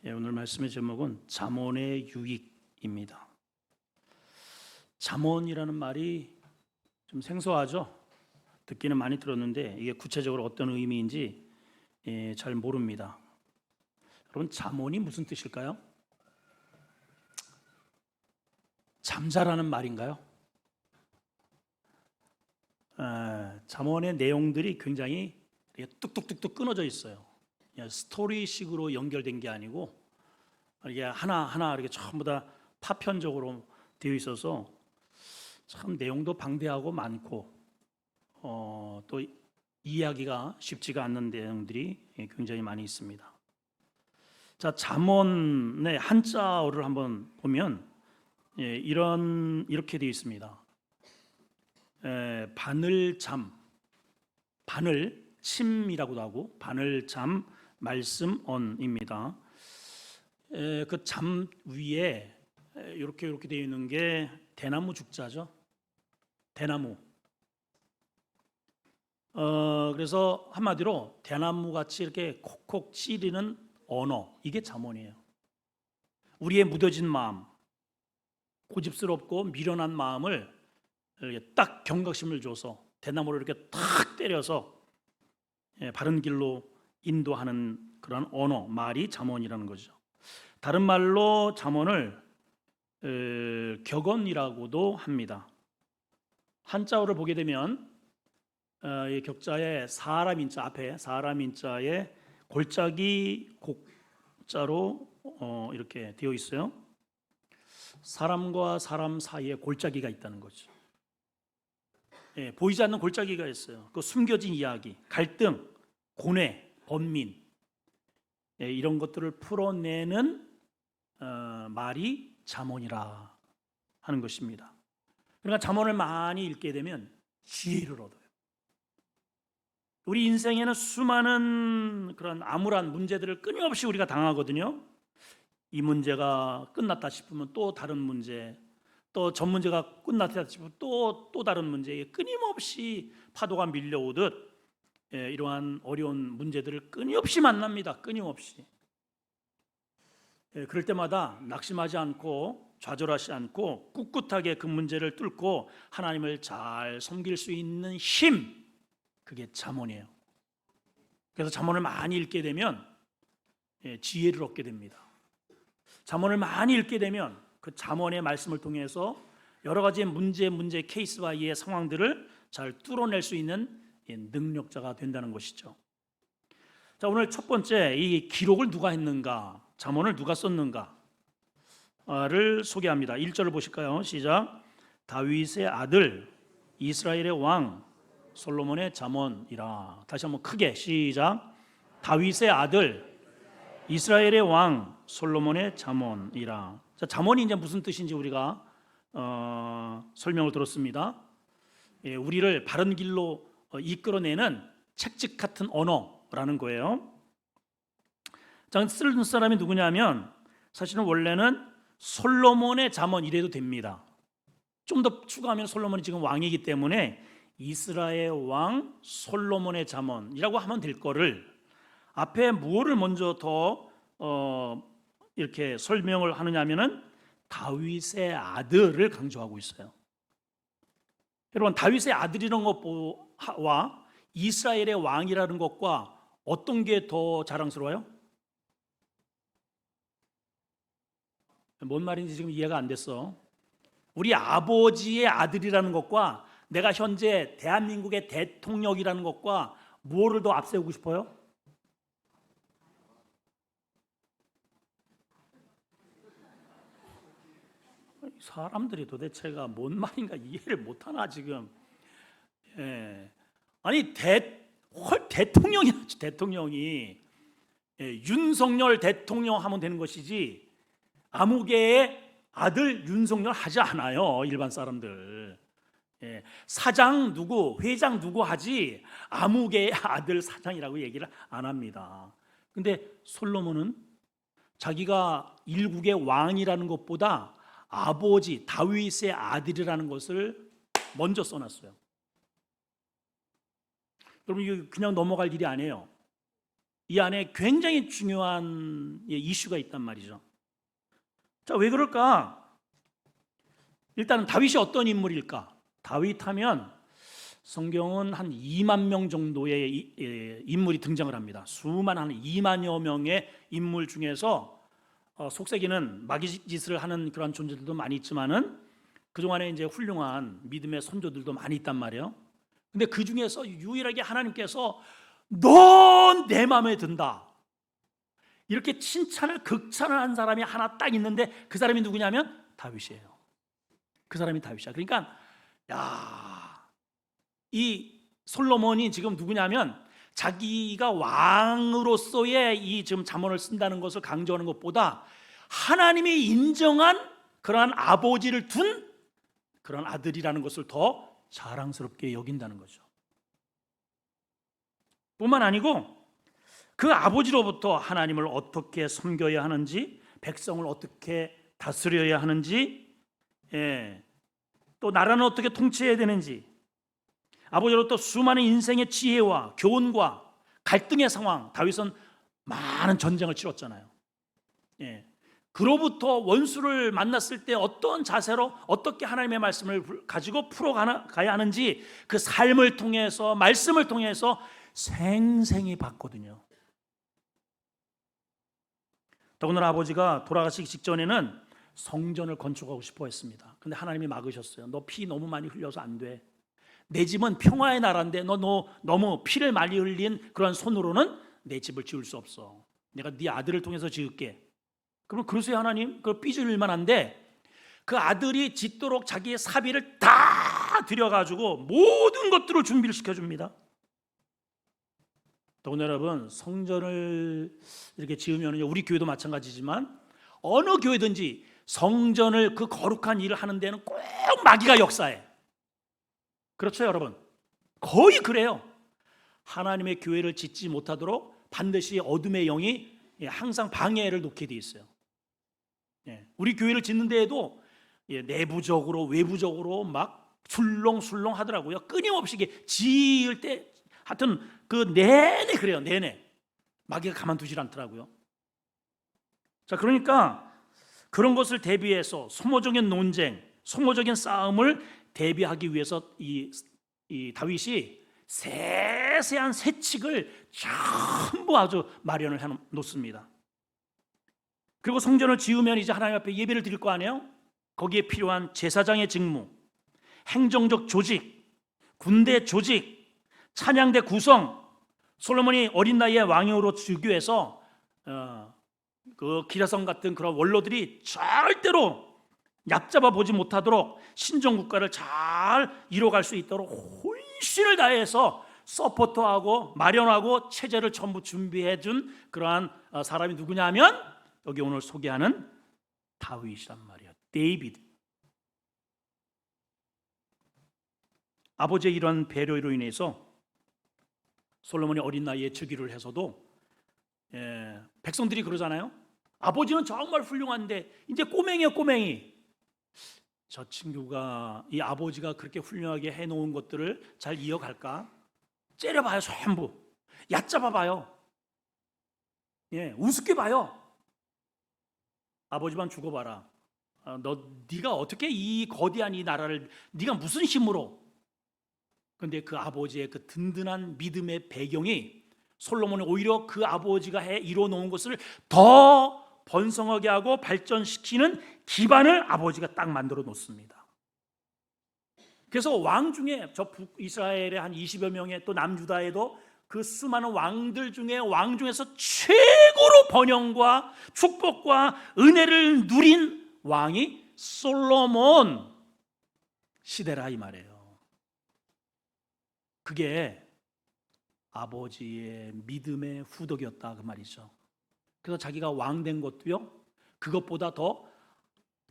오늘 말씀의 제목은 잠언의 유익입니다. 잠언이라는 말이 좀 생소하죠? 듣기는 많이 들었는데 이게 구체적으로 어떤 의미인지 잘 모릅니다. 여러분, 잠언이 무슨 뜻일까요? 잠자라는 말인가요? 잠언의 내용들이 굉장히 뚝뚝뚝뚝 끊어져 있어요. 스토리식으로 연결된 게 아니고 이게 하나하나 이렇게 전부 다 파편적으로 되어 있어서 참 내용도 방대하고 많고 또 이해하기가 쉽지가 않는 내용들이 굉장히 많이 있습니다. 자, 잠언의 한자어를 한번 보면 이렇게 되어 있습니다. 바늘잠, 바늘 침이라고도 하고 바늘잠 말씀언입니다. 그 잠 위에 이렇게 되어 있는 게 대나무 죽자죠. 대나무. 그래서 한마디로 대나무 같이 이렇게 콕콕 찌르는 언어, 이게 잠언이에요. 우리의 무뎌진 마음, 고집스럽고 미련한 마음을 이렇게 딱 경각심을 줘서 대나무를 이렇게 탁 때려서 바른 길로 인도하는 그런 언어, 말이 잠언이라는 거죠. 다른 말로 잠언을 격언이라고도 합니다. 한자어를 보게 되면 이 격자에 사람 인자 앞에 사람 인자에 골짜기 곡자로 이렇게 되어 있어요. 사람과 사람 사이에 골짜기가 있다는 거죠. 보이지 않는 골짜기가 있어요. 그 숨겨진 이야기, 갈등, 고뇌, 번민, 이런 것들을 풀어내는 말이 잠언이라 하는 것입니다. 그러니까 잠언을 많이 읽게 되면 지혜를 얻어요. 우리 인생에는 수많은 그런 암울한 문제들을 끊임없이 우리가 당하거든요. 이 문제가 끝났다 싶으면 또 다른 문제, 또 전 문제가 끝났다 싶으면 또 다른 문제에 끊임없이 파도가 밀려오듯 이러한 어려운 문제들을 끊임없이 만납니다. 끊임없이. 그럴 때마다 낙심하지 않고 좌절하지 않고 꿋꿋하게 그 문제를 뚫고 하나님을 잘 섬길 수 있는 힘, 그게 잠언이에요. 그래서 잠언을 많이 읽게 되면 지혜를 얻게 됩니다. 잠언을 많이 읽게 되면 그 잠언의 말씀을 통해서 여러 가지 문제 케이스와 이의 상황들을 잘 뚫어낼 수 있는 능력자가 된다는 것이죠. 자, 오늘 첫 번째, 이 기록을 누가 했는가, 잠언을 누가 썼는가를 소개합니다. 1절을 보실까요? 시작. 다윗의 아들 이스라엘의 왕 솔로몬의 잠언이라. 다시 한번 크게 시작. 다윗의 아들 이스라엘의 왕 솔로몬의 잠언이라. 자, 잠언이 이제 무슨 뜻인지 우리가 설명을 들었습니다. 우리를 바른 길로 이끌어내는 책찍 같은 언어라는 거예요. 자, 쓰는 사람이 누구냐면 사실은 원래는 솔로몬의 잠언 이래도 됩니다. 좀 더 추가하면 솔로몬이 지금 왕이기 때문에 이스라엘 왕 솔로몬의 잠언이라고 하면 될 거를 앞에 무엇을 먼저 더 이렇게 설명을 하느냐면은 다윗의 아들을 강조하고 있어요. 여러분, 다윗의 아들이라는 것과 이스라엘의 왕이라는 것과 어떤 게 더 자랑스러워요? 뭔 말인지 지금 이해가 안 됐어. 우리 아버지의 아들이라는 것과 내가 현재 대한민국의 대통령이라는 것과 뭐를 더 앞세우고 싶어요? 사람들이 도대체가 뭔 말인가 이해를 못하나 지금. 아니 대통령이지, 대통령이 윤석열 대통령 하면 되는 것이지 아무개의 아들 윤석열 하지 않아요. 일반 사람들. 사장 누구, 회장 누구 하지 아무개의 아들 사장이라고 얘기를 안 합니다. 근데 솔로몬은 자기가 일국의 왕이라는 것보다 아버지 다윗의 아들이라는 것을 먼저 써놨어요. 여러분, 이거 그냥 넘어갈 일이 아니에요. 이 안에 굉장히 중요한 이슈가 있단 말이죠. 자, 왜 그럴까? 일단은 다윗이 어떤 인물일까? 다윗 하면 성경은 한 2만 명 정도의 인물이 등장을 합니다. 수많은 한 2만여 명의 인물 중에서 속세기는 마귀짓을 하는 그런 존재들도 많이 있지만은 그동안에 이제 훌륭한 믿음의 선조들도 많이 있단 말이에요. 근데 그 중에서 유일하게 하나님께서 넌 내 마음에 든다, 이렇게 칭찬을 극찬을 한 사람이 하나 딱 있는데 그 사람이 누구냐면 다윗이에요. 그 사람이 다윗이야. 그러니까 이 솔로몬이 지금 누구냐면 자기가 왕으로서의 이 지금 잠언을 쓴다는 것을 강조하는 것보다 하나님이 인정한 그러한 아버지를 둔 그런 아들이라는 것을 더 자랑스럽게 여긴다는 거죠. 뿐만 아니고 그 아버지로부터 하나님을 어떻게 섬겨야 하는지, 백성을 어떻게 다스려야 하는지, 또 나라는 어떻게 통치해야 되는지, 아버지로부터 수많은 인생의 지혜와 교훈과 갈등의 상황, 다윗은 많은 전쟁을 치렀잖아요. 그로부터 원수를 만났을 때 어떤 자세로 어떻게 하나님의 말씀을 가지고 풀어가야 하는지 그 삶을 통해서, 말씀을 통해서 생생히 봤거든요. 더군다나 아버지가 돌아가시기 직전에는 성전을 건축하고 싶어 했습니다. 근데 하나님이 막으셨어요. 너 피 너무 많이 흘려서 안 돼. 내 집은 평화의 나라인데 너 너무 피를 많이 흘린 그런 손으로는 내 집을 지을 수 없어. 내가 네 아들을 통해서 지을게. 그럼 그러세요 하나님? 그걸 삐질 만한데 그 아들이 짓도록 자기의 사비를 다 들여가지고 모든 것들을 준비를 시켜줍니다. 더군다나 여러분, 성전을 이렇게 지으면 우리 교회도 마찬가지지만 어느 교회든지 성전을 그 거룩한 일을 하는 데는 꼭 마귀가 역사해. 그렇죠 여러분? 거의 그래요. 하나님의 교회를 짓지 못하도록 반드시 어둠의 영이 항상 방해를 놓게 돼 있어요. 우리 교회를 짓는 데에도 내부적으로 외부적으로 막 술렁술렁 하더라고요. 끊임없이 지을 때 하여튼 그 내내 그래요. 내내 마귀가 가만두질 않더라고요. 자, 그러니까 그런 것을 대비해서 소모적인 논쟁, 소모적인 싸움을 대비하기 위해서 이 다윗이 세세한 세칙을 전부 아주 마련을 해 놓습니다. 그리고 성전을 지으면 이제 하나님 앞에 예배를 드릴 거 아니에요? 거기에 필요한 제사장의 직무, 행정적 조직, 군대 조직, 찬양대 구성, 솔로몬이 어린 나이에 왕으로 즉위해서 그 기라성 같은 그런 원로들이 절대로 얕잡아 보지 못하도록 신정국가를 잘 이뤄갈 수 있도록 혼신을 다해서 서포터하고 마련하고 체제를 전부 준비해 준 그러한 사람이 누구냐 하면 여기 오늘 소개하는 다윗이란 말이에요. 데이비드. 아버지의 이런 배려로 인해서 솔로몬이 어린 나이에 즉위를 해서도 백성들이 그러잖아요. 아버지는 정말 훌륭한데 이제 꼬맹이야 꼬맹이. 저 친구가 이 아버지가 그렇게 훌륭하게 해놓은 것들을 잘 이어갈까? 째려봐요 전부. 얕잡아봐요. 우습게 봐요. 아버지만 죽어봐라. 네가 어떻게 이 거대한 이 나라를 네가 무슨 힘으로? 근데 그 아버지의 그 든든한 믿음의 배경이 솔로몬은 오히려 그 아버지가 이뤄놓은 것을 더 번성하게 하고 발전시키는 기반을 아버지가 딱 만들어 놓습니다. 그래서 왕 중에 저 북이스라엘의 한 20여 명의 또 남유다에도 그 수많은 왕들 중에 왕 중에서 최고로 번영과 축복과 은혜를 누린 왕이 솔로몬 시대라 이 말이에요. 그게 아버지의 믿음의 후덕이었다 그 말이죠. 그래서 자기가 왕 된 것도요, 그것보다 더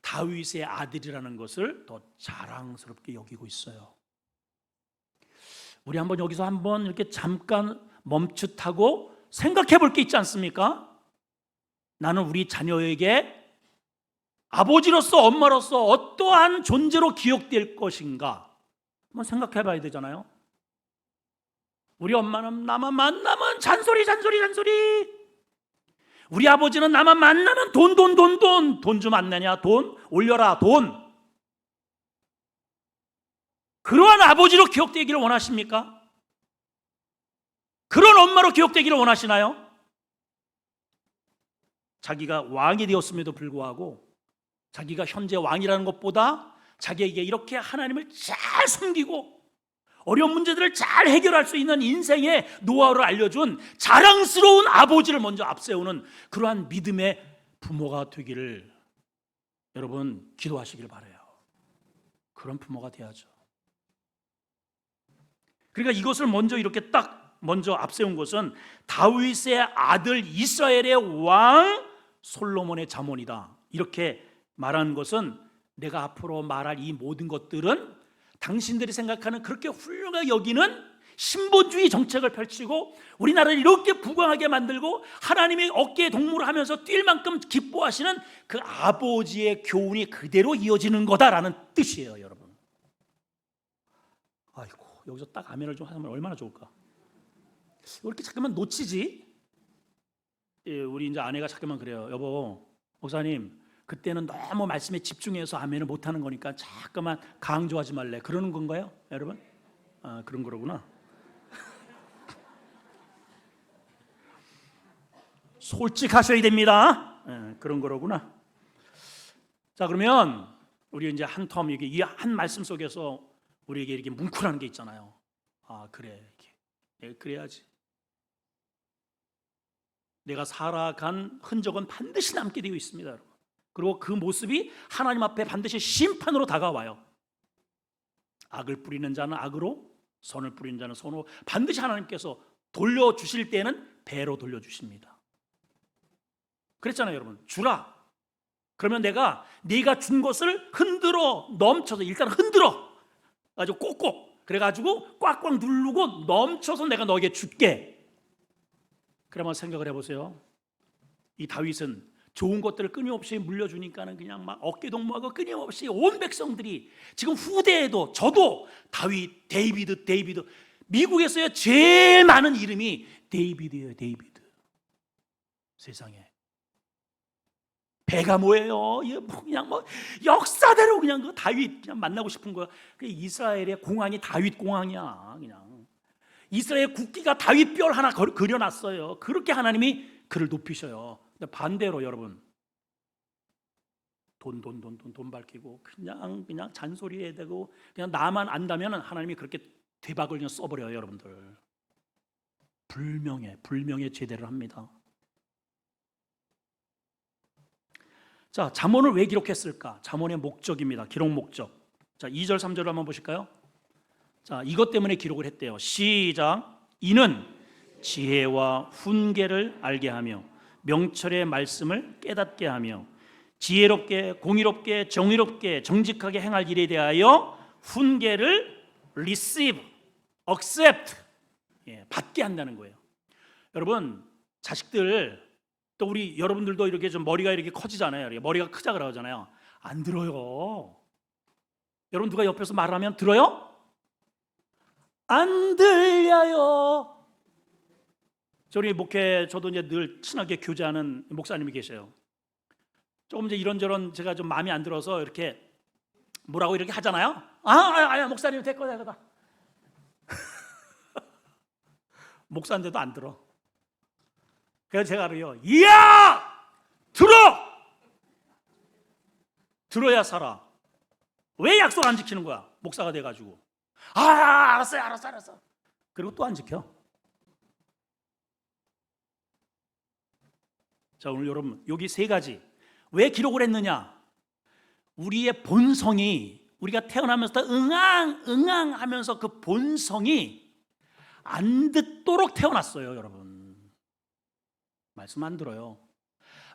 다윗의 아들이라는 것을 더 자랑스럽게 여기고 있어요. 우리 한번 여기서 한번 이렇게 잠깐 멈칫하고 생각해 볼 게 있지 않습니까? 나는 우리 자녀에게 아버지로서 엄마로서 어떠한 존재로 기억될 것인가 한번 생각해 봐야 되잖아요. 우리 엄마는 나만 만나면 잔소리. 우리 아버지는 나만 만나면 돈 좀 안 내냐? 돈 올려라, 돈. 그러한 아버지로 기억되기를 원하십니까? 그런 엄마로 기억되기를 원하시나요? 자기가 왕이 되었음에도 불구하고 자기가 현재 왕이라는 것보다 자기에게 이렇게 하나님을 잘 섬기고 어려운 문제들을 잘 해결할 수 있는 인생의 노하우를 알려준 자랑스러운 아버지를 먼저 앞세우는 그러한 믿음의 부모가 되기를 여러분 기도하시길 바라요. 그런 부모가 돼야죠. 그러니까 이것을 먼저 이렇게 딱 먼저 앞세운 것은 다윗의 아들 이스라엘의 왕 솔로몬의 자문이다. 이렇게 말한 것은 내가 앞으로 말할 이 모든 것들은 당신들이 생각하는 그렇게 훌륭하게 여기는 신본주의 정책을 펼치고 우리나라를 이렇게 부강하게 만들고 하나님의 어깨에 동무를 하면서 뛸 만큼 기뻐하시는 그 아버지의 교훈이 그대로 이어지는 거다라는 뜻이에요, 여러분. 아이고, 여기서 딱 아멘을 좀 하면 얼마나 좋을까? 왜 이렇게 잠깐만 놓치지? 예, 우리 이제 아내가 잠깐만 그래요. 여보, 목사님, 그때는 너무 말씀에 집중해서 아멘을 못하는 거니까 잠깐만 강조하지 말래. 그러는 건가요, 여러분? 아, 그런 거로구나. 솔직하셔야 됩니다. 예, 그런 거로구나. 자, 그러면 우리 이제 한 텀 이게 이 한 말씀 속에서 우리에게 이렇게 뭉클하는 게 있잖아요. 아, 그래, 이렇게. 그래야지. 내가 살아간 흔적은 반드시 남게 되어 있습니다, 여러분. 그리고 그 모습이 하나님 앞에 반드시 심판으로 다가와요. 악을 뿌리는 자는 악으로, 선을 뿌리는 자는 선으로 반드시 하나님께서 돌려주실 때는 배로 돌려주십니다. 그랬잖아요, 여러분. 주라. 그러면 내가 네가 준 것을 흔들어 넘쳐서 일단 흔들어 아주 꼭꼭 그래가지고 꽉꽉 누르고 넘쳐서 내가 너에게 줄게. 그러면 생각을 해보세요. 이 다윗은 좋은 것들을 끊임없이 물려주니까는 그냥 막 어깨동무하고 끊임없이 온 백성들이 지금 후대에도 저도 다윗, 데이비드 미국에서의 제일 많은 이름이 데이비드예요. 데이비드. 세상에 배가 뭐예요? 그냥 뭐 역사대로 그냥 그 다윗 그냥 만나고 싶은 거야. 그 이스라엘의 공항이 다윗 공항이야. 그냥 이스라엘 국기가 다윗 뼈를 하나 그려놨어요. 그렇게 하나님이 그를 높이셔요. 근데 반대로 여러분 돈 밝히고 그냥 잔소리해 대고 그냥 나만 안다면 하나님이 그렇게 대박을 그냥 써버려요, 여러분들. 불명예 제대로 합니다. 자, 잠언을 왜 기록했을까? 잠언의 목적입니다. 기록 목적. 자, 2절 3절을 한번 보실까요? 자, 이것 때문에 기록을 했대요. 시작. 이는 지혜와 훈계를 알게 하며 명철의 말씀을 깨닫게 하며 지혜롭게 공의롭게 정의롭게 정직하게 행할 일에 대하여 훈계를 receive, accept, 받게 한다는 거예요. 여러분, 자식들 또 우리 여러분들도 이렇게 좀 머리가 이렇게 커지잖아요. 머리가 크자 그러잖아요. 안 들어요. 여러분 누가 옆에서 말하면 들어요? 안 들려요. 저희 저도 이제 늘 친하게 교제하는 목사님이 계셔요. 조금 이제 이런저런 제가 좀 마음에 안 들어서 이렇게 뭐라고 이렇게 하잖아요. 목사님 됐고 내가 목사인데도 안 들어. 그래서 제가 그래요. 이야! 들어야 살아. 왜 약속 안 지키는 거야? 목사가 돼가지고. 알았어. 그리고 또 안 지켜. 자, 오늘 여러분 여기 세 가지 왜 기록을 했느냐? 우리의 본성이 우리가 태어나면서 응앙 하면서 그 본성이 안 듣도록 태어났어요, 여러분. 말씀 안 들어요.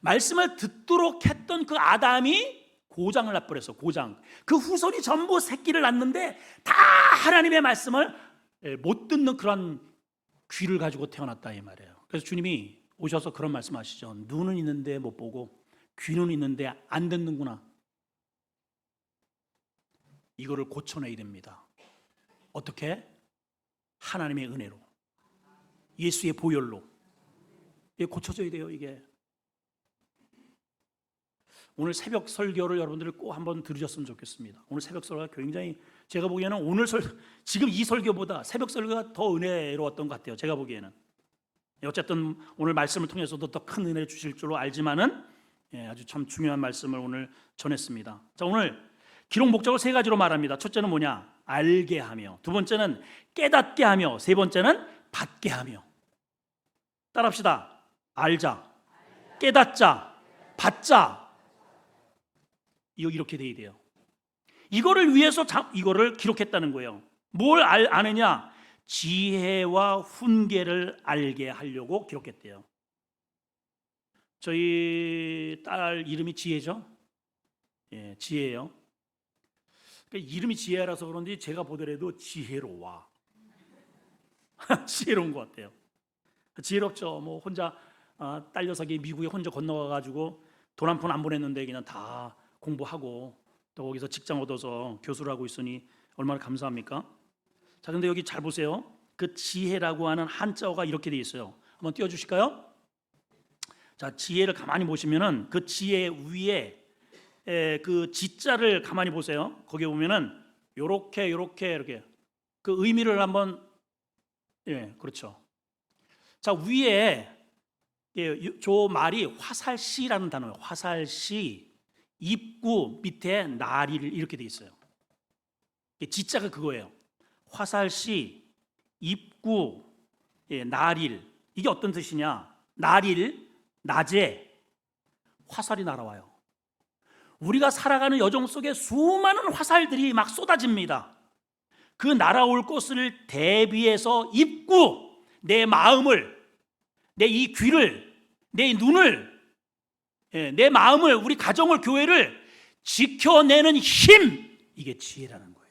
말씀을 듣도록 했던 그 아담이 고장을 나버렸어. 고장. 그 후손이 전부 새끼를 낳는데 다 하나님의 말씀을 못 듣는 그런 귀를 가지고 태어났다 이 말이에요. 그래서 주님이 오셔서 그런 말씀하시죠. 눈은 있는데 못 보고 귀는 있는데 안 듣는구나. 이거를 고쳐내야 됩니다. 어떻게? 하나님의 은혜로. 예수의 보혈로. 이게 고쳐져야 돼요. 이게 오늘 새벽 설교를 여러분들이 꼭 한번 들으셨으면 좋겠습니다. 오늘 새벽 설교가 굉장히, 제가 보기에는 지금 이 설교보다 새벽 설교가 더 은혜로웠던 것 같아요. 제가 보기에는. 어쨌든 오늘 말씀을 통해서도 더 큰 은혜 주실 줄로 알지만은 아주 참 중요한 말씀을 오늘 전했습니다. 자, 오늘 기록 목적을 세 가지로 말합니다. 첫째는 뭐냐? 알게 하며, 두 번째는 깨닫게 하며, 세 번째는 받게 하며. 따라합시다. 알자, 깨닫자, 받자. 이렇게 돼야 돼요. 이거를 위해서 이거를 기록했다는 거예요. 뭘 아느냐? 지혜와 훈계를 알게 하려고 기록했대요. 저희 딸 이름이 지혜죠? 예, 지혜예요. 그러니까 이름이 지혜라서 그런지 제가 보더라도 지혜로워. 지혜로운 것 같아요. 지혜롭죠. 뭐 혼자 딸 녀석이 미국에 혼자 건너가가지고 돈 한 푼 안 보냈는데 그냥 다 공부하고 또 거기서 직장 얻어서 교수를 하고 있으니 얼마나 감사합니까? 자, 근데 여기 잘 보세요. 그 지혜라고 하는 한자어가 이렇게 돼 있어요. 한번 띄워주실까요? 자, 지혜를 가만히 보시면은 그 지혜 위에 그 지자를 가만히 보세요. 거기 보면은 요렇게 그 의미를 한번, 그렇죠. 자, 위에 저 말이 화살시라는 단어예요. 화살시, 입구, 밑에 나리를 이렇게 돼 있어요. 지자가 그거예요. 화살시, 입구, 나릴. 이게 어떤 뜻이냐? 나릴, 낮에 화살이 날아와요. 우리가 살아가는 여정 속에 수많은 화살들이 막 쏟아집니다. 그 날아올 것을 대비해서 입구, 내 마음을, 내 이 귀를, 내 눈을, 내 마음을, 우리 가정을, 교회를 지켜내는 힘, 이게 지혜라는 거예요.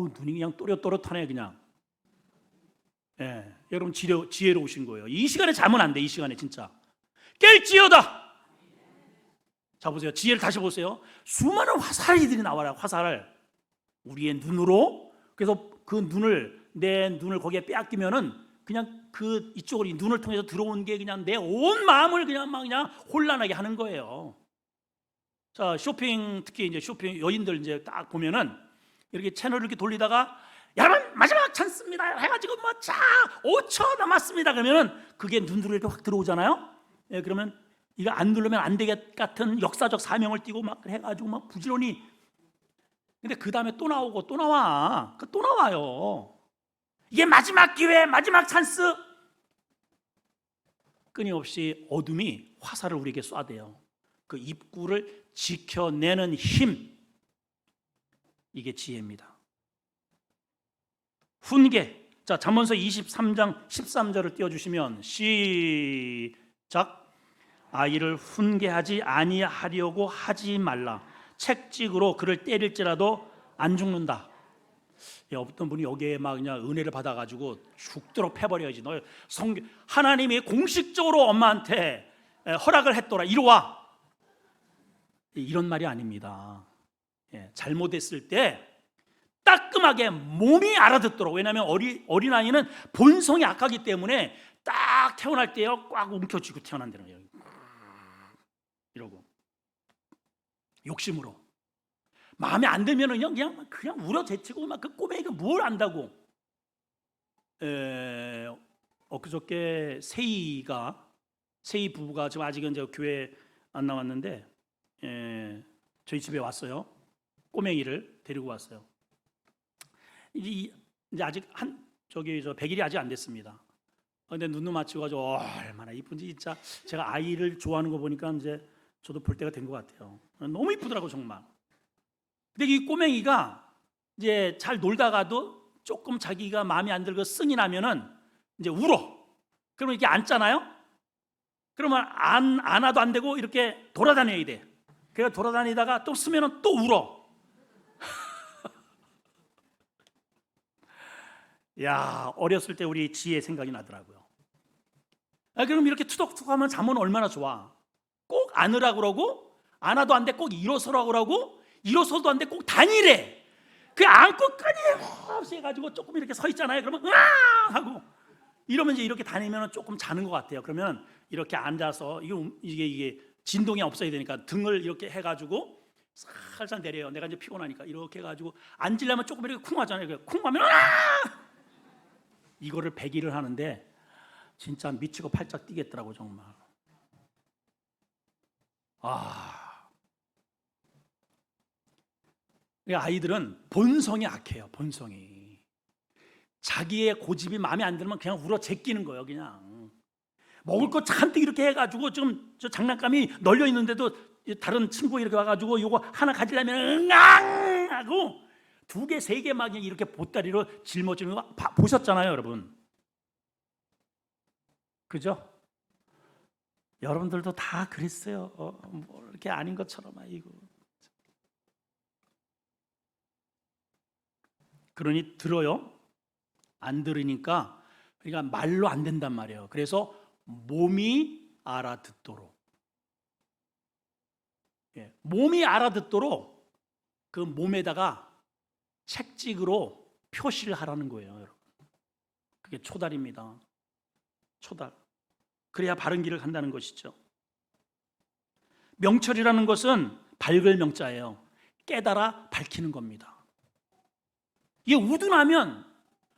이게 눈이 그냥 또렷또렷하네 그냥. 여러분 지혜로우신 거예요. 이 시간에 자면 안 돼. 이 시간에 진짜 깰지어다. 자, 보세요. 지혜를 다시 보세요. 수많은 화살들이 나와라. 화살을 우리의 눈으로. 그래서 그 눈을, 내 눈을 거기에 빼앗기면은 그냥 그 이쪽으로 이 눈을 통해서 들어온 게 그냥 내 온 마음을 그냥 혼란하게 하는 거예요. 자, 쇼핑, 특히 이제 쇼핑 여인들 이제 딱 보면은 이렇게 채널을 이렇게 돌리다가 여러분 마지막 찬스입니다 해가지고 자 5초 남았습니다 그러면은 그게 눈으로 이렇게 확 들어오잖아요. 그러면 이거 안 누르면 안 되겠 같은 역사적 사명을 띠고 막 해가지고 막 부지런히. 근데 그 다음에 또 나오고 또 나와. 또 나와요. 이게 마지막 기회, 마지막 찬스. 끊임없이 어둠이 화살을 우리에게 쏴대요. 그 입구를 지켜내는 힘, 이게 지혜입니다. 훈계. 자, 잠언서 23장 13절을 띄워주시면 시작. 아이를 훈계하지 아니하려고 하지 말라. 책찍으로 그를 때릴지라도 안 죽는다. 어떤 분이 여기에 막 그냥 은혜를 받아가지고 죽도록 패버려야지. 너 하나님이 공식적으로 엄마한테 허락을 했더라. 이리 와. 이런 말이 아닙니다. 잘못했을 때 따끔하게 몸이 알아듣도록. 왜냐하면 어린아이는 본성이 악하기 때문에 딱 태어날 때요 꽉 움켜쥐고 태어난다는 거예요. 이러고 욕심으로 마음에 안 들면은 그냥 울어제치고 막 그 꼬맹이가 뭘 안다고. 엊그저께 세희 부부가 지금 아직은 이제 교회 안 나왔는데 저희 집에 왔어요. 꼬맹이를 데리고 왔어요. 이제 아직 저 100일이 아직 안 됐습니다. 근데 눈도 맞추고 가지고 얼마나 이쁜지 진짜. 제가 아이를 좋아하는 거 보니까 이제 저도 볼 때가 된 것 같아요. 너무 이쁘더라고 정말. 근데 이 꼬맹이가 이제 잘 놀다가도 조금 자기가 마음에 안 들고 승이 나면은 이제 울어. 그러면 이렇게 앉잖아요. 그러면 안아도 안 되고 이렇게 돌아다녀야 돼. 그래서 돌아다니다가 또 쓰면은 또 울어. 야, 어렸을 때 우리 지혜 생각이 나더라고요. 그럼 이렇게 투덕투덕하면 잠은 얼마나 좋아. 꼭 안으라고 그러고, 안아도 안 돼 꼭 일어서라고 그러고, 일어서도 안 돼 꼭 다니래. 그 안고 끊임없이 해가지고 조금 이렇게 서 있잖아요. 그러면 으아 하고 이러면 이제 이렇게 다니면 조금 자는 것 같아요. 그러면 이렇게 앉아서 이게 진동이 없어야 되니까 등을 이렇게 해가지고 살살 내려요. 내가 이제 피곤하니까 이렇게 해가지고 앉으려면 조금 이렇게 쿵 하잖아요. 쿵 하면 이거를 100일을 하는데 진짜 미치고 팔짝 뛰겠더라고 정말. 아이들은 본성이 악해요. 본성이 자기의 고집이 마음에 안 들면 그냥 울어 제끼는 거예요. 그냥 먹을 거 잔뜩 이렇게 해가지고 지금 저 장난감이 널려 있는데도 다른 친구 이렇게 와가지고 이거 하나 가지려면 응앙 하고 2개, 3개 막 이렇게 보따리로 짊어지는 거 보셨잖아요, 여러분. 그죠? 여러분들도 다 그랬어요. 뭐 이렇게 아닌 것처럼 아이고. 그러니 들어요. 안 들으니까 그러니까 말로 안 된단 말이에요. 그래서 몸이 알아듣도록. 몸이 알아듣도록 그 몸에다가 책찍으로 표시를 하라는 거예요, 여러분. 그게 초달입니다. 초달. 그래야 바른 길을 간다는 것이죠. 명철이라는 것은 밝을 명자예요. 깨달아 밝히는 겁니다. 이게 우둔하면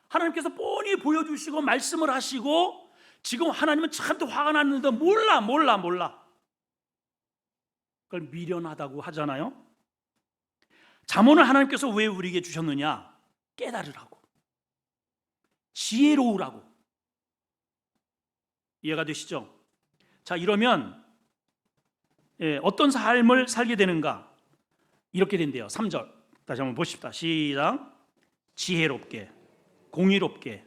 하나님께서 뻔히 보여주시고 말씀을 하시고 지금 하나님은 참 또 화가 났는데 몰라. 그걸 미련하다고 하잖아요. 잠언을 하나님께서 왜 우리에게 주셨느냐? 깨달으라고, 지혜로우라고. 이해가 되시죠? 자, 이러면 어떤 삶을 살게 되는가? 이렇게 된대요. 3절 다시 한번 보십시다. 시작. 지혜롭게, 공의롭게,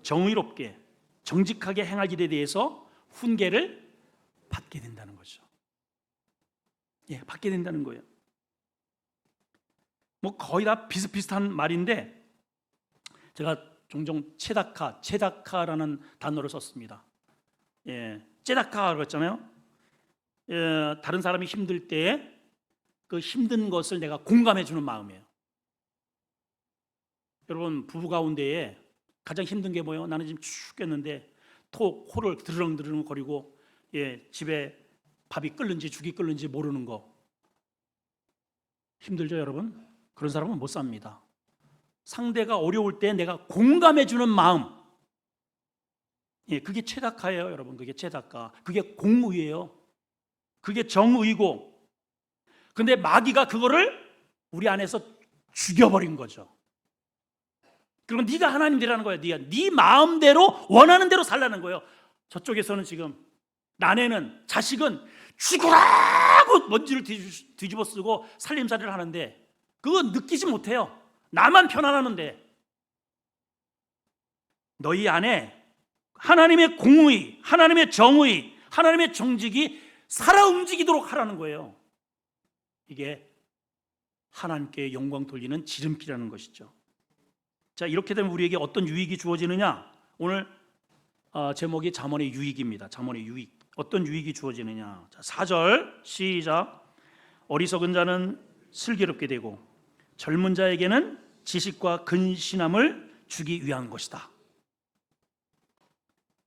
정의롭게, 정직하게 행할 일에 대해서 훈계를 받게 된다는 거죠. 받게 된다는 거예요. 뭐 거의 다 비슷비슷한 말인데 제가 종종 체다카라는 단어를 썼습니다. 체다카라고 했잖아요. 다른 사람이 힘들 때 그 힘든 것을 내가 공감해 주는 마음이에요. 여러분, 부부 가운데에 가장 힘든 게 뭐예요? 나는 지금 죽겠는데 코를 드르렁드르렁 거리고 집에 밥이 끓는지 죽이 끓는지 모르는 거 힘들죠, 여러분? 그런 사람은 못 삽니다. 상대가 어려울 때 내가 공감해 주는 마음, 그게 체다카예요, 여러분. 그게 체다카. 그게 공의예요. 그게 정의고. 근데 마귀가 그거를 우리 안에서 죽여버린 거죠. 그리고 네가 하나님 되라는 거야. 네 마음대로 원하는 대로 살라는 거예요. 저쪽에서는 지금 아내는 자식은 죽으라고 먼지를 뒤집어 쓰고 살림살이를 하는데 그거 느끼지 못해요. 나만 편안하는데. 너희 안에 하나님의 공의, 하나님의 정의, 하나님의 정직이 살아 움직이도록 하라는 거예요. 이게 하나님께 영광 돌리는 지름길이라는 것이죠. 자, 이렇게 되면 우리에게 어떤 유익이 주어지느냐? 오늘 제목이 잠언의 유익입니다. 잠언의 유익. 어떤 유익이 주어지느냐? 자, 4절 시작. 어리석은 자는 슬기롭게 되고 젊은 자에게는 지식과 근신함을 주기 위한 것이다.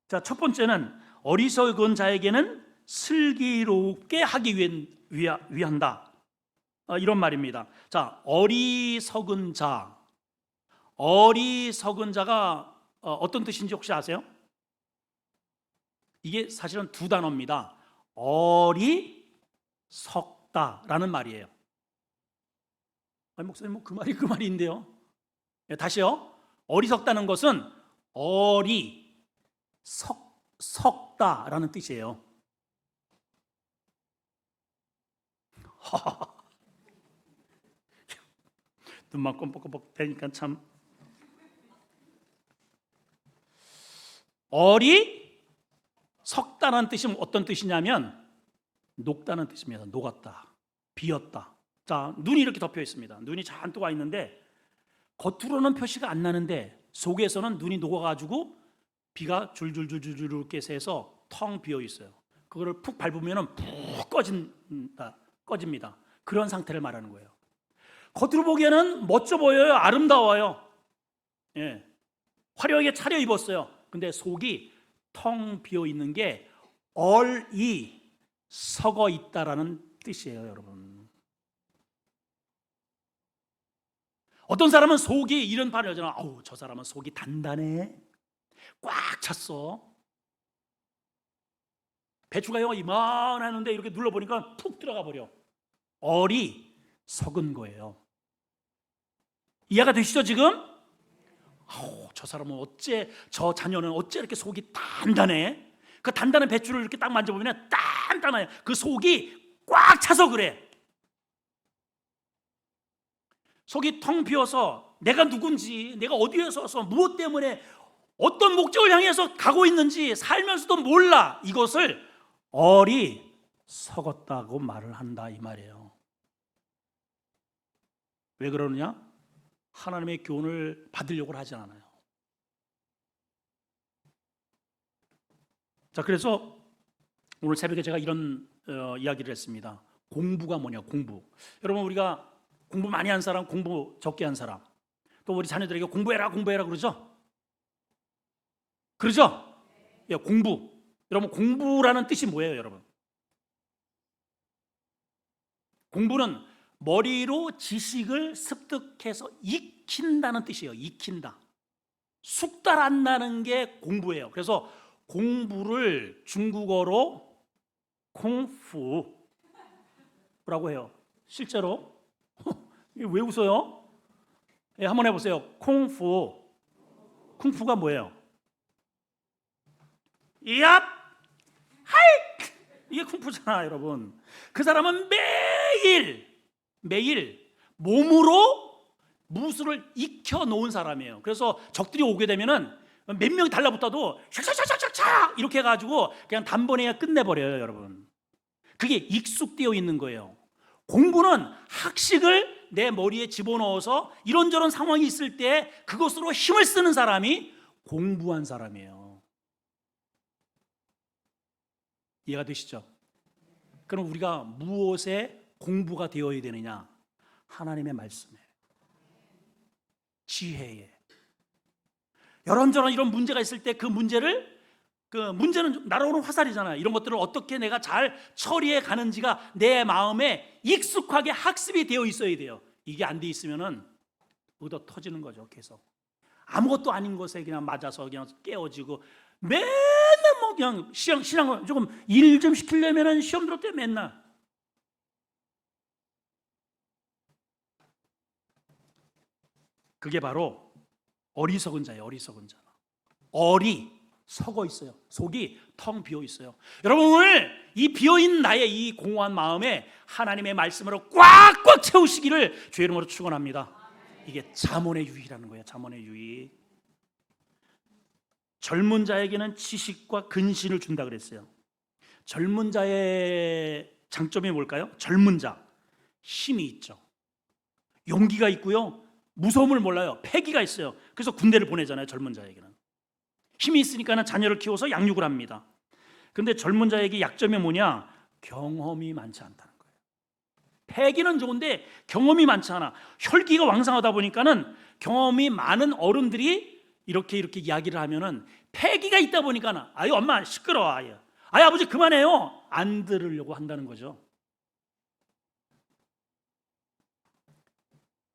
자, 첫 번째는 어리석은 자에게는 슬기롭게 하기 위한다. 이런 말입니다. 자, 어리석은 자가 어떤 뜻인지 혹시 아세요? 이게 사실은 2단어입니다. 어리석다라는 말이에요. 아니, 목사님, 그 말이 말인데요. 다시요. 어리석다는 것은 석다라는 뜻이에요. 눈만 껌뻑껌뻑 되니까 참. 석다라는 뜻이 어떤 뜻이냐면 녹다는 뜻입니다. 녹았다, 비었다. 자, 눈이 이렇게 덮여 있습니다. 눈이 잔뜩 와 있는데 겉으로는 표시가 안 나는데 속에서는 눈이 녹아가지고 비가 줄줄줄줄 이렇게 새서 텅 비어 있어요. 그거를 푹 밟으면 푹 꺼집니다. 그런 상태를 말하는 거예요. 겉으로 보기에는 멋져 보여요. 아름다워요. 예. 화려하게 차려입었어요. 근데 속이 텅 비어 있는 게 얼이 썩어 있다라는 뜻이에요, 여러분. 어떤 사람은 속이 이런 말을 하잖아. 아우, 저 사람은 속이 단단해. 꽉 찼어. 배추가 이만하는데 이렇게 눌러보니까 푹 들어가 버려. 얼이 썩은 거예요. 이해가 되시죠, 지금? 아우, 저 사람은 어째, 저 자녀는 어째 이렇게 속이 단단해? 그 단단한 배추를 이렇게 딱 만져보면 단단해요. 그 속이 꽉 차서 그래. 속이 텅 비어서 내가 누군지, 내가 어디에 서서 무엇 때문에 어떤 목적을 향해서 가고 있는지 살면서도 몰라. 이것을 얼이 썩었다고 말을 한다, 이 말이에요. 왜 그러느냐? 하나님의 교훈을 받으려고 하지 않아요. 자, 그래서 오늘 새벽에 제가 이런 이야기를 했습니다. 공부가 뭐냐, 공부. 여러분, 우리가 공부 많이 한 사람, 공부 적게 한 사람, 또 우리 자녀들에게 공부해라, 공부해라 그러죠? 그러죠? 예, 공부. 여러분, 공부라는 뜻이 뭐예요, 여러분? 공부는 머리로 지식을 습득해서 익힌다는 뜻이에요. 익힌다. 숙달한다는 게 공부예요. 그래서 공부를 중국어로 콩푸라고 해요. 실제로. 왜 웃어요? 예, 한번 해보세요. 콩푸. 쿵푸가 뭐예요? 얍! 하이! 이게 쿵푸잖아, 여러분. 그 사람은 매일 몸으로 무술을 익혀 놓은 사람이에요. 그래서 적들이 오게 되면은 몇 명이 달라붙어도 샥샥샥샥샥 이렇게 해가지고 그냥 단번에 끝내버려요, 여러분. 그게 익숙되어 있는 거예요. 공부는 학식을 내 머리에 집어넣어서 이런저런 상황이 있을 때 그것으로 힘을 쓰는 사람이 공부한 사람이에요. 이해가 되시죠? 그럼 우리가 무엇에 공부가 되어야 되느냐? 하나님의 말씀에, 지혜에. 이런저런 이런 문제가 있을 때 그 문제는 날아오는 화살이잖아요. 이런 것들을 어떻게 내가 잘 처리해 가는지가 내 마음에 익숙하게 학습이 되어 있어야 돼요. 이게 안 돼 있으면은 얻어 터지는 거죠, 계속. 아무것도 아닌 것에 그냥 맞아서 그냥 깨어지고 맨날 뭐 그냥 신앙을 조금 일 좀 시키려면은 시험 들을 때 맨날. 그게 바로 어리석은 자예요, 어리석은 자. 얼이 썩어 있어요. 속이 텅 비어 있어요. 여러분, 오늘 이 비어 있는 나의 이 공허한 마음에 하나님의 말씀으로 꽉꽉 채우시기를 주의 이름으로 축원합니다. 이게 잠언의 유의라는 거예요. 잠언의 유의. 젊은 자에게는 지식과 근신을 준다 그랬어요. 젊은 자의 장점이 뭘까요? 젊은 자, 힘이 있죠. 용기가 있고요. 무서움을 몰라요. 패기가 있어요. 그래서 군대를 보내잖아요, 젊은 자에게는. 힘이 있으니까 자녀를 키워서 양육을 합니다. 그런데 젊은 자에게 약점이 뭐냐? 경험이 많지 않다는 거예요. 패기는 좋은데 경험이 많지 않아. 혈기가 왕성하다 보니까는 경험이 많은 어른들이 이렇게 이야기를 하면은 패기가 있다 보니까는 아유 엄마 시끄러워, 아유 아버지 그만해요, 안 들으려고 한다는 거죠.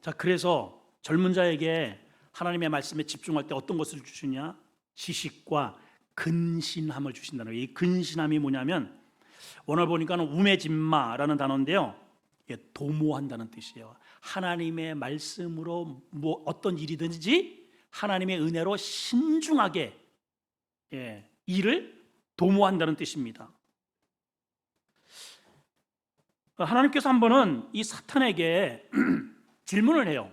자, 그래서 젊은 자에게 하나님의 말씀에 집중할 때 어떤 것을 주시냐? 지식과 근신함을 주신다는 거예요. 이 근신함이 뭐냐면 원어를 보니까는 우메짐마라는 단어인데요, 도모한다는 뜻이에요. 하나님의 말씀으로 뭐 어떤 일이든지 하나님의 은혜로 신중하게 일을 도모한다는 뜻입니다. 하나님께서 한 번은 이 사탄에게 질문을 해요.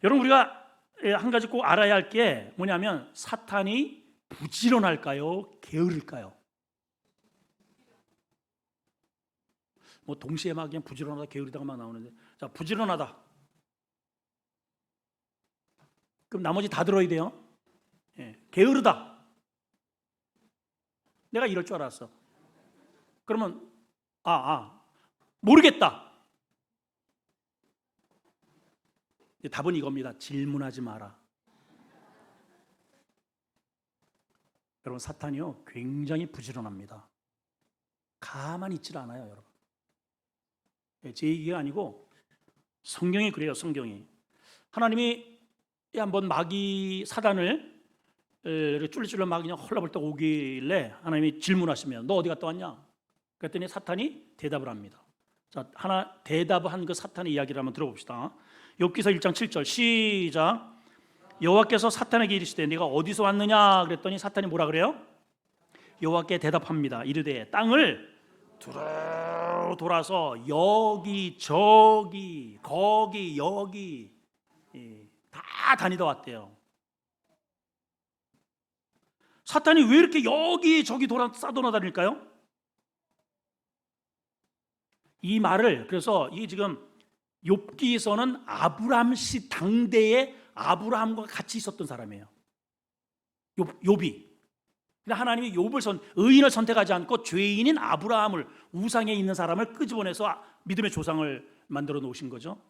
여러분, 우리가 한 가지 꼭 알아야 할 게 뭐냐면 사탄이 부지런할까요? 게으를까요? 뭐 동시에 막 그냥 부지런하다 게으르다가 막 나오는데, 자, 부지런하다. 그럼 나머지 다 들어야 돼요. 게으르다. 내가 이럴 줄 알았어. 그러면 모르겠다. 답은 이겁니다. 질문하지 마라. 여러분, 사탄이요 굉장히 부지런합니다. 가만히 있질 않아요, 여러분. 제 얘기가 아니고 성경이 그래요. 성경이 하나님이 한번 마귀 사단을 쫄래쫄래 막 그냥 헐라벌떡 오길래 하나님이 질문하시면 너 어디 갔다 왔냐? 그랬더니 사탄이 대답을 합니다. 자, 하나 대답한 그 사탄의 이야기를 한번 들어봅시다. 욥기서 1장 7절 시작. 여호와께서 사탄에게 이르시되 네가 어디서 왔느냐? 그랬더니 사탄이 뭐라 그래요? 여호와께 대답합니다. 이르되 땅을 두루 돌아서 여기 저기 거기 여기 다 다니다 왔대요. 사탄이 왜 이렇게 여기 저기 싸돌아다닐까요? 이 말을 그래서 이게 지금 욥기에서는 아브라함 씨 당대에 아브라함과 같이 있었던 사람이에요. 욥이. 하나님이 욥을 의인을 선택하지 않고 죄인인 아브라함을 우상에 있는 사람을 끄집어내서 믿음의 조상을 만들어 놓으신 거죠.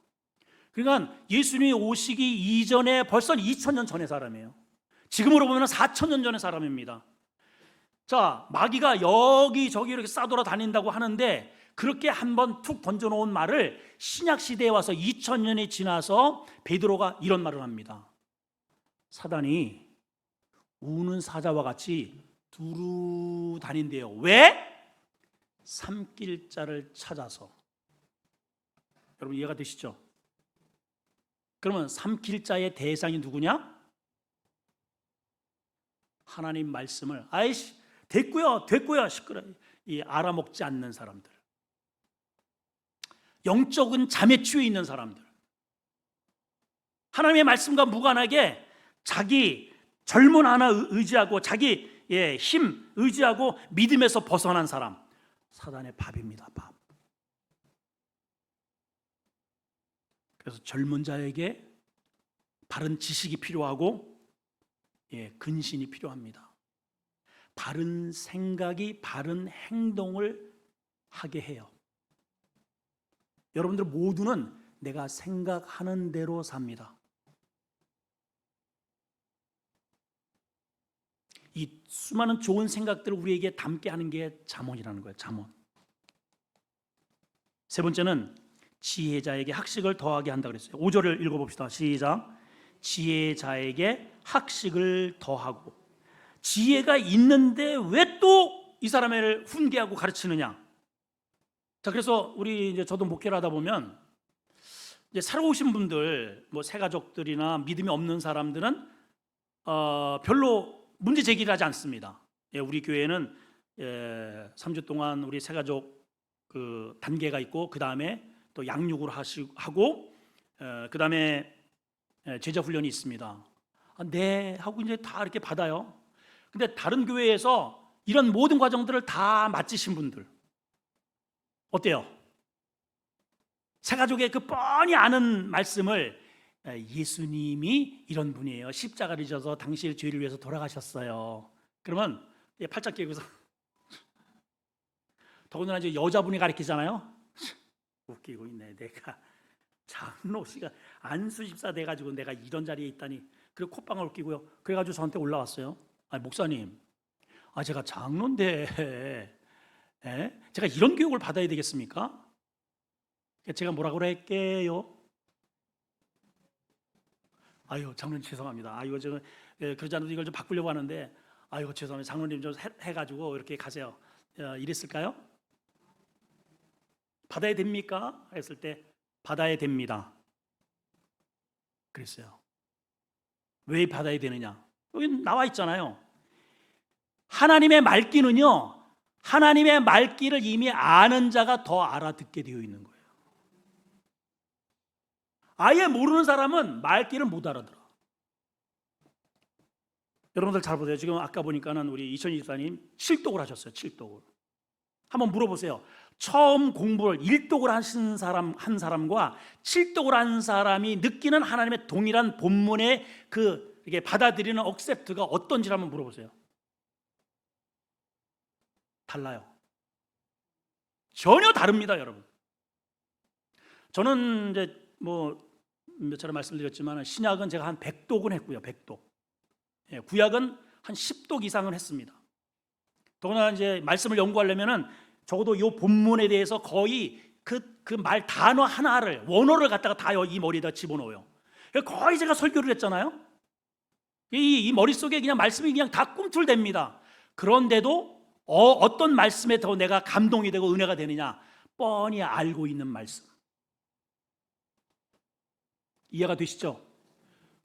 그러니까 예수님이 오시기 이전에 벌써 2000년 전의 사람이에요. 지금으로 보면 4000년 전의 사람입니다. 자, 마귀가 여기저기 이렇게 싸돌아 다닌다고 하는데 그렇게 한번 툭 던져놓은 말을 신약시대에 와서 2000년이 지나서 베드로가 이런 말을 합니다. 사단이 우는 사자와 같이 두루 다닌대요. 왜? 삼킬 자를 찾아서. 여러분 이해가 되시죠? 그러면 삼킬 자의 대상이 누구냐? 하나님 말씀을 아이씨 됐고요 시끄러 이 알아먹지 않는 사람들, 영적인 잠에 취해 있는 사람들, 하나님의 말씀과 무관하게 자기 젊은 하나 의지하고 자기 힘 의지하고 믿음에서 벗어난 사람, 사단의 밥입니다. 밥. 그래서 젊은 자에게 바른 지식이 필요하고 근신이 필요합니다. 바른 생각이 바른 행동을 하게 해요. 여러분들 모두는 내가 생각하는 대로 삽니다. 이 수많은 좋은 생각들을 우리에게 담게 하는 게 잠언이라는 거예요. 잠언. 세 번째는 지혜자에게 학식을 더하게 한다 그랬어요. 5절을 읽어봅시다. 시작. 지혜자에게 학식을 더하고. 지혜가 있는데 왜 또 이 사람을 훈계하고 가르치느냐? 자, 그래서 우리 이제 저도 목회를 하다 보면 이제 새로우신 분들, 뭐 새가족들이나 믿음이 없는 사람들은 별로 문제 제기를 하지 않습니다. 우리 교회는 3주 동안 우리 새가족 그 단계가 있고 그 다음에 또 양육을 하고 그 다음에 제자 훈련이 있습니다. 네 하고 이제 다 이렇게 받아요. 근데 다른 교회에서 이런 모든 과정들을 다 마치신 분들 어때요? 새가족의 그 뻔히 아는 말씀을 예수님이 이런 분이에요. 십자가를 지셔서 당신의 죄를 위해서 돌아가셨어요. 그러면 팔짱 끼고서 더군다나 이제 여자분이 가르치잖아요. 웃기고 있네. 내가 장로 씨가 안수 집사 돼가지고 내가 이런 자리에 있다니. 그리고 콧방울 웃기고요. 그래가지고 저한테 올라왔어요. 아니 목사님, 제가 장로인데 제가 이런 교육을 받아야 되겠습니까? 제가 뭐라고 할게요? 아유 장로님 죄송합니다. 아유 저 그러지 않아도 이걸 좀 바꾸려고 하는데 아유 죄송합니다. 장로님 좀 해가지고 이렇게 가세요. 이랬을까요? 받아야 됩니까? 했을 때 받아야 됩니다. 그랬어요. 왜 받아야 되느냐? 여기 나와 있잖아요. 하나님의 말귀는요, 하나님의 말귀를 이미 아는 자가 더 알아듣게 되어 있는 거예요. 아예 모르는 사람은 말귀를 못 알아들어. 여러분들 잘 보세요. 지금 아까 보니까는 우리 이천희 집사님 7독을 하셨어요. 7독을. 한번 물어보세요. 처음 공부를 1독을 하신 사람 한 사람과 7독을 한 사람이 느끼는 하나님의 동일한 본문의 그 이게 받아들이는 억셉트가 어떤지 한번 물어보세요. 달라요. 전혀 다릅니다, 여러분. 저는 이제 뭐 몇 차례 말씀드렸지만 신약은 제가 한 100독은 했고요. 100독. 예, 구약은 한 10독 이상은 했습니다. 더구나 이제 말씀을 연구하려면은 적어도 이 본문에 대해서 거의 그 말 단어 하나를 원어를 갖다가 다 이 머리에다 집어넣어요. 거의 제가 설교를 했잖아요. 이 머릿속에 그냥 말씀이 그냥 다 꿈틀댑니다. 그런데도 어떤 말씀에 더 내가 감동이 되고 은혜가 되느냐, 뻔히 알고 있는 말씀. 이해가 되시죠?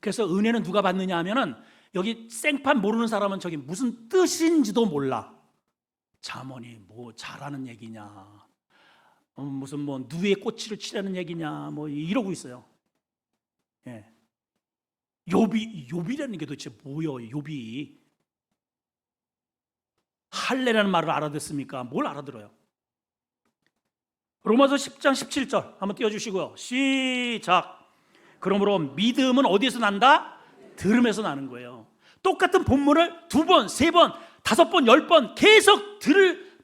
그래서 은혜는 누가 받느냐 하면은 여기 생판 모르는 사람은 저기 무슨 뜻인지도 몰라. 잠언이 뭐 잘하는 얘기냐, 무슨 뭐 누에 꼬치를 치라는 얘기냐, 뭐 이러고 있어요. 예. 욥이라는 게 도대체 뭐예요? 욥이 할례라는 말을 알아듣습니까? 뭘 알아들어요? 로마서 10장 17절 한번 띄워주시고요. 시작. 그러므로 믿음은 어디에서 난다? 들음에서 나는 거예요. 똑같은 본문을 2번, 3번, 5번, 10번 계속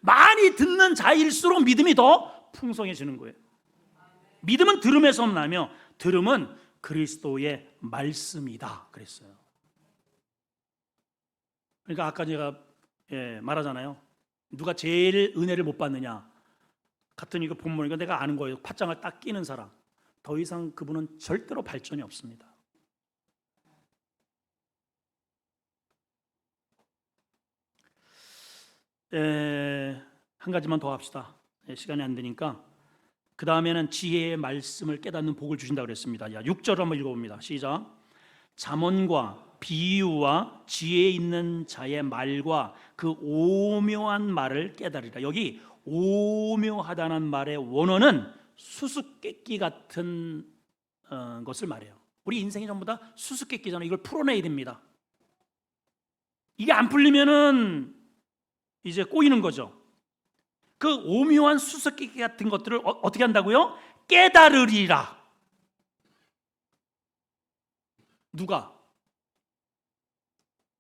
많이 듣는 자일수록 믿음이 더 풍성해지는 거예요. 믿음은 들음에서 나며 들음은 그리스도의 말씀이다 그랬어요. 그러니까 아까 제가 말하잖아요. 누가 제일 은혜를 못 받느냐? 같은 이거 본문이니까 내가 아는 거예요. 팥장을 딱 끼는 사람. 더 이상 그분은 절대로 발전이 없습니다. 한 가지만 더 합시다. 시간이 안 되니까. 그 다음에는 지혜의 말씀을 깨닫는 복을 주신다고 그랬습니다. 6절 한번 읽어봅니다. 시작. 잠언과 비유와 지혜 있는 자의 말과 그 오묘한 말을 깨달으리라. 여기 오묘하다는 말의 원어는 수수께끼 같은 것을 말해요. 우리 인생이 전부 다 수수께끼잖아요. 이걸 풀어내야 됩니다. 이게 안 풀리면은 이제 꼬이는 거죠. 그 오묘한 수수께끼 같은 것들을 어떻게 한다고요? 깨달으리라. 누가?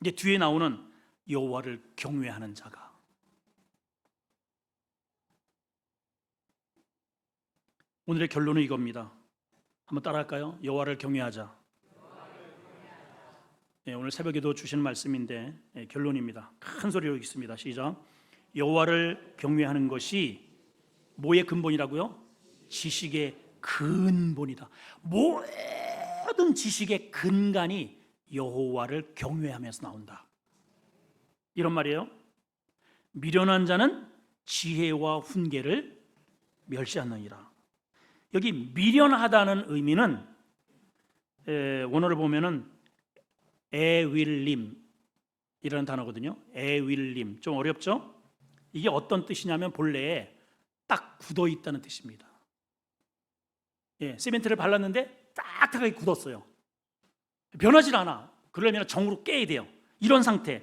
이제 뒤에 나오는 여호와를 경외하는 자가. 오늘의 결론은 이겁니다. 한번 따라할까요? 여호와를 경외하자. 오늘 새벽에도 주시는 말씀인데 결론입니다. 큰 소리로 읽습니다. 시작. 여호와를 경외하는 것이 뭐의 근본이라고요? 지식의 근본이다. 모든 지식의 근간이 여호와를 경외하면서 나온다. 이런 말이에요. 미련한 자는 지혜와 훈계를 멸시하느니라. 여기 미련하다는 의미는 원어를 보면은 에윌림 이라는 단어거든요. 에윌림 좀 어렵죠? 이게 어떤 뜻이냐면 본래에 딱 굳어 있다는 뜻입니다. 시멘트를 발랐는데 딱딱하게 굳었어요. 변하질 않아. 그러려면 정으로 깨야 돼요. 이런 상태.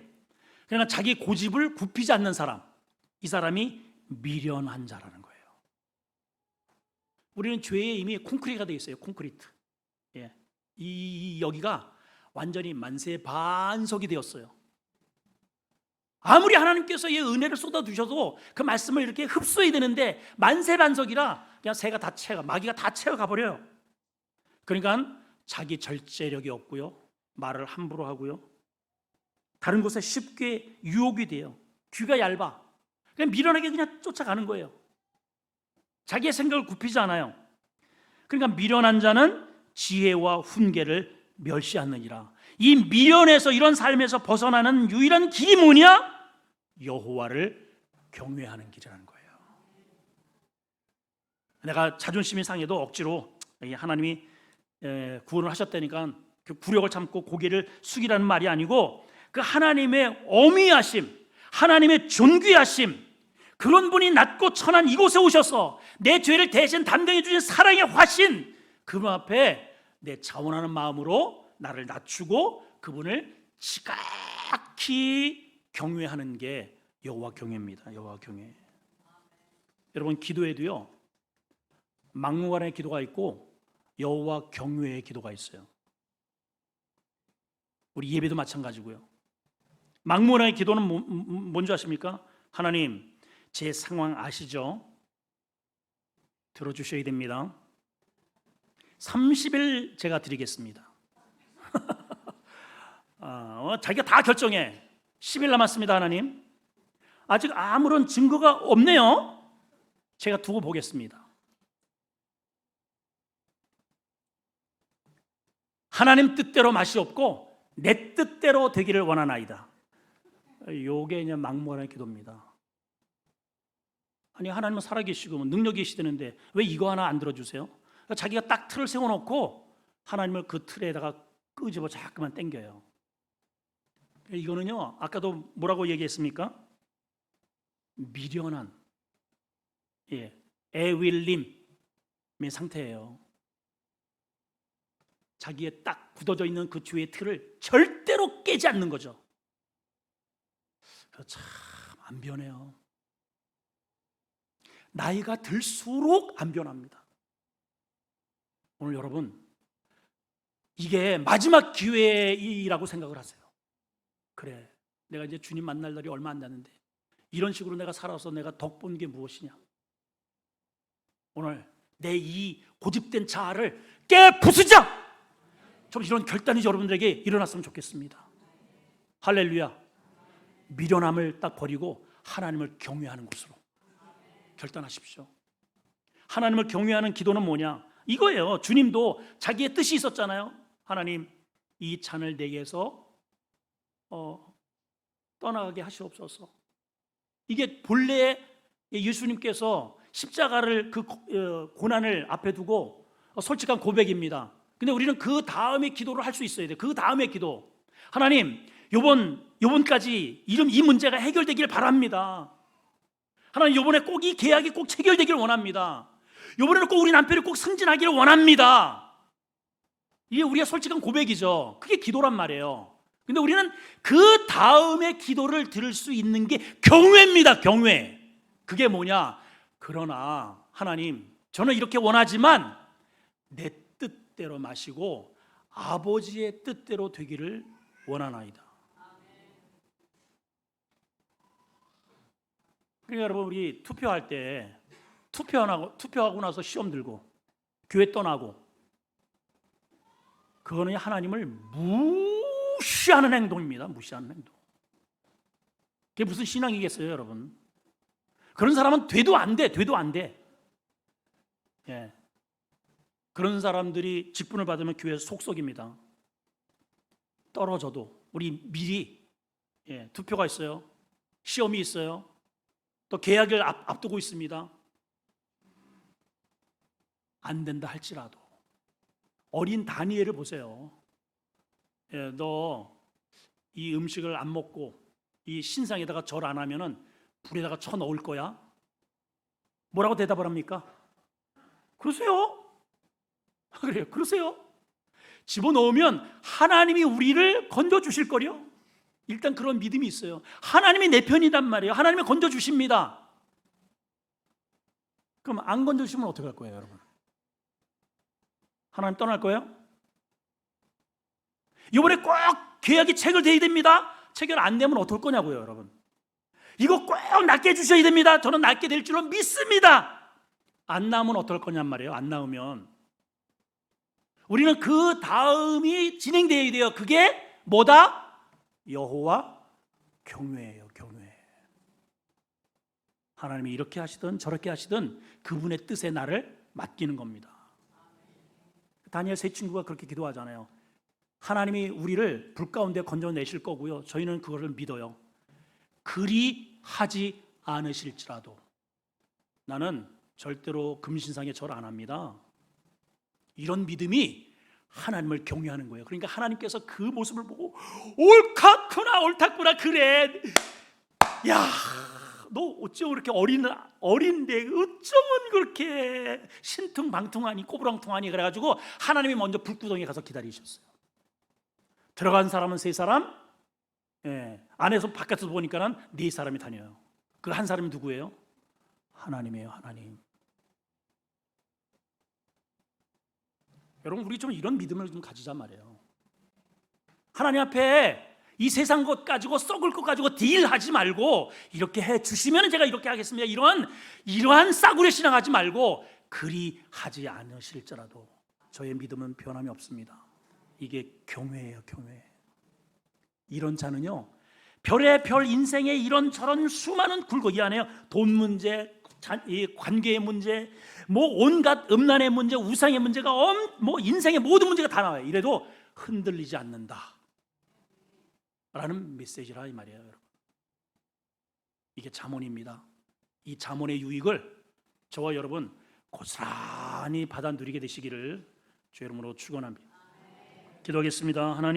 그러나 자기 고집을 굽히지 않는 사람, 이 사람이 미련한 자라는 거예요. 우리는 죄에 이미 콘크리트가 되어 있어요. 콘크리트. 이 여기가 완전히 만세반석이 되었어요. 아무리 하나님께서 이 은혜를 쏟아주셔도 그 말씀을 이렇게 흡수해야 되는데 만세반석이라 그냥 새가 다 채가, 마귀가 다 채워가 버려요. 그러니까 자기 절제력이 없고요, 말을 함부로 하고요, 다른 곳에 쉽게 유혹이 돼요. 귀가 얇아. 그냥 미련하게 그냥 쫓아가는 거예요. 자기의 생각을 굽히지 않아요. 그러니까 미련한 자는 지혜와 훈계를 멸시하느니라. 이 미련에서, 이런 삶에서 벗어나는 유일한 길이 뭐냐? 여호와를 경외하는 길이라는 거예요. 내가 자존심이 상해도 억지로 하나님이 구원을 하셨다니까 그 굴욕을 참고 고개를 숙이라는 말이 아니고, 그 하나님의 어미하심, 하나님의 존귀하심, 그런 분이 낮고 천한 이곳에 오셔서 내 죄를 대신 담당해 주신 사랑의 화신, 그분 앞에 내 자원하는 마음으로 나를 낮추고 그분을 지각히 경외하는 게 여호와 경외입니다. 여호와 경외. 여러분, 기도에도요, 막무가내의 기도가 있고 여호와 경외의 기도가 있어요. 우리 예배도 마찬가지고요. 막무가내의 기도는 뭔지 아십니까? 하나님, 제 상황 아시죠? 들어주셔야 됩니다. 30일 제가 드리겠습니다. 자기가 다 결정해. 10일 남았습니다. 하나님, 아직 아무런 증거가 없네요. 제가 두고 보겠습니다. 하나님 뜻대로 맛이 없고 내 뜻대로 되기를 원하나이다. 요게 그냥 막무가내 기도입니다. 아니, 하나님은 살아계시고 능력이 계시다는데 왜 이거 하나 안 들어주세요? 자기가 딱 틀을 세워놓고 하나님을 그 틀에다가 끄집어 자꾸만 당겨요. 이거는요, 아까도 뭐라고 얘기했습니까? 미련한, 애윌림의 상태예요. 자기의 딱 굳어져 있는 그 주의 틀을 절대로 깨지 않는 거죠. 참 안 변해요. 나이가 들수록 안 변합니다. 오늘 여러분, 이게 마지막 기회이라고 생각을 하세요. 그래, 내가 이제 주님 만날 날이 얼마 안 남았는데 이런 식으로 내가 살아서 내가 덕본 게 무엇이냐. 오늘 내 이 고집된 자아를 깨부수자. 좀 이런 결단이 여러분들에게 일어났으면 좋겠습니다. 할렐루야. 미련함을 딱 버리고 하나님을 경외하는 것으로 결단하십시오. 하나님을 경외하는 기도는 뭐냐? 이거예요. 주님도 자기의 뜻이 있었잖아요. 하나님, 이 잔을 내게서 떠나가게 하시옵소서. 이게 본래 예수님께서 십자가를 그 고난을 앞에 두고 솔직한 고백입니다. 근데 우리는 그 다음에 기도를 할 수 있어야 돼요. 그 다음에 기도. 하나님, 요번까지 이 문제가 해결되길 바랍니다. 하나님, 요번에 꼭 이 계약이 꼭 체결되길 원합니다. 요번에는 꼭 우리 남편이 꼭 승진하기를 원합니다. 이게 우리의 솔직한 고백이죠. 그게 기도란 말이에요. 근데 우리는 그 다음에 기도를 들을 수 있는 게 경외입니다. 경외. 그게 뭐냐? 그러나 하나님, 저는 이렇게 원하지만 내 뜻대로 마시고 아버지의 뜻대로 되기를 원하나이다. 그러니까 여러분, 우리 투표할 때 투표하고 나서 시험 들고 교회 떠나고, 그거는 하나님을 무시하는 행동입니다. 무시하는 행동. 그게 무슨 신앙이겠어요, 여러분? 그런 사람은 돼도 안 돼. 예. 그런 사람들이 직분을 받으면 교회 속속입니다. 떨어져도 우리 미리 투표가 있어요. 시험이 있어요. 또 계약을 앞두고 있습니다. 안 된다 할지라도 어린 다니엘을 보세요. 너 이 음식을 안 먹고 이 신상에다가 절 안 하면은 불에다가 쳐 넣을 거야. 뭐라고 대답을 합니까? 그러세요? 그래요. 그러세요? 집어넣으면 하나님이 우리를 건져주실 거요. 일단 그런 믿음이 있어요. 하나님이 내 편이란 말이에요. 하나님이 건져주십니다. 그럼 안 건져주시면 어떻게 할 거예요, 여러분? 하나님 떠날 거예요? 이번에 꼭 계약이 체결돼야 됩니다. 체결 안 되면 어떨 거냐고요, 여러분. 이거 꼭 낫게 해주셔야 됩니다. 저는 낫게 될 줄로 믿습니다. 안 나오면 어떨 거냔 말이에요. 안 나오면 우리는 그 다음이 진행돼야 돼요. 그게 뭐다? 여호와 경외예요. 경외. 하나님이 이렇게 하시든 저렇게 하시든 그분의 뜻에 나를 맡기는 겁니다. 다니엘 세 친구가 그렇게 기도하잖아요. 하나님이 우리를 불 가운데 건져내실 거고요. 저희는 그거를 믿어요. 그리 하지 않으실지라도 나는 절대로 금신상에 절 안 합니다. 이런 믿음이 하나님을 경외하는 거예요. 그러니까 하나님께서 그 모습을 보고 옳았구나 그래. 야, 너 어쩜 그렇게 어린데 어쩌면 그렇게 신퉁방퉁하니 꼬부랑퉁하니. 그래가지고 하나님이 먼저 불구덩이에 가서 기다리셨어요. 들어간 사람은 3사람, 안에서 바깥에서 보니까는 4사람이 다녀요. 그 한 사람이 누구예요? 하나님이에요. 하나님. 여러분, 우리 좀 이런 믿음을 좀 가지자 말이에요. 하나님 앞에 이 세상 것 가지고, 썩을 것 가지고 딜하지 말고, 이렇게 해 주시면 제가 이렇게 하겠습니다. 이러한 싸구려 신앙하지 말고, 그리 하지 않으실지라도 저의 믿음은 변함이 없습니다. 이게 경외예요, 경외. 이런 자는요, 별의 별 인생의 이런저런 수많은 굴곡, 이 안에요, 돈 문제, 이 관계의 문제, 뭐 온갖 음란의 문제, 우상의 문제가 뭐 인생의 모든 문제가 다 나와요. 이래도 흔들리지 않는다 라는 메시지라 이 말이에요, 여러분. 이게 잠언입니다. 이 잠언의 유익을 저와 여러분 고스란히 받아 누리게 되시기를 주의 이름으로 축원합니다. 기도하겠습니다. 하나님,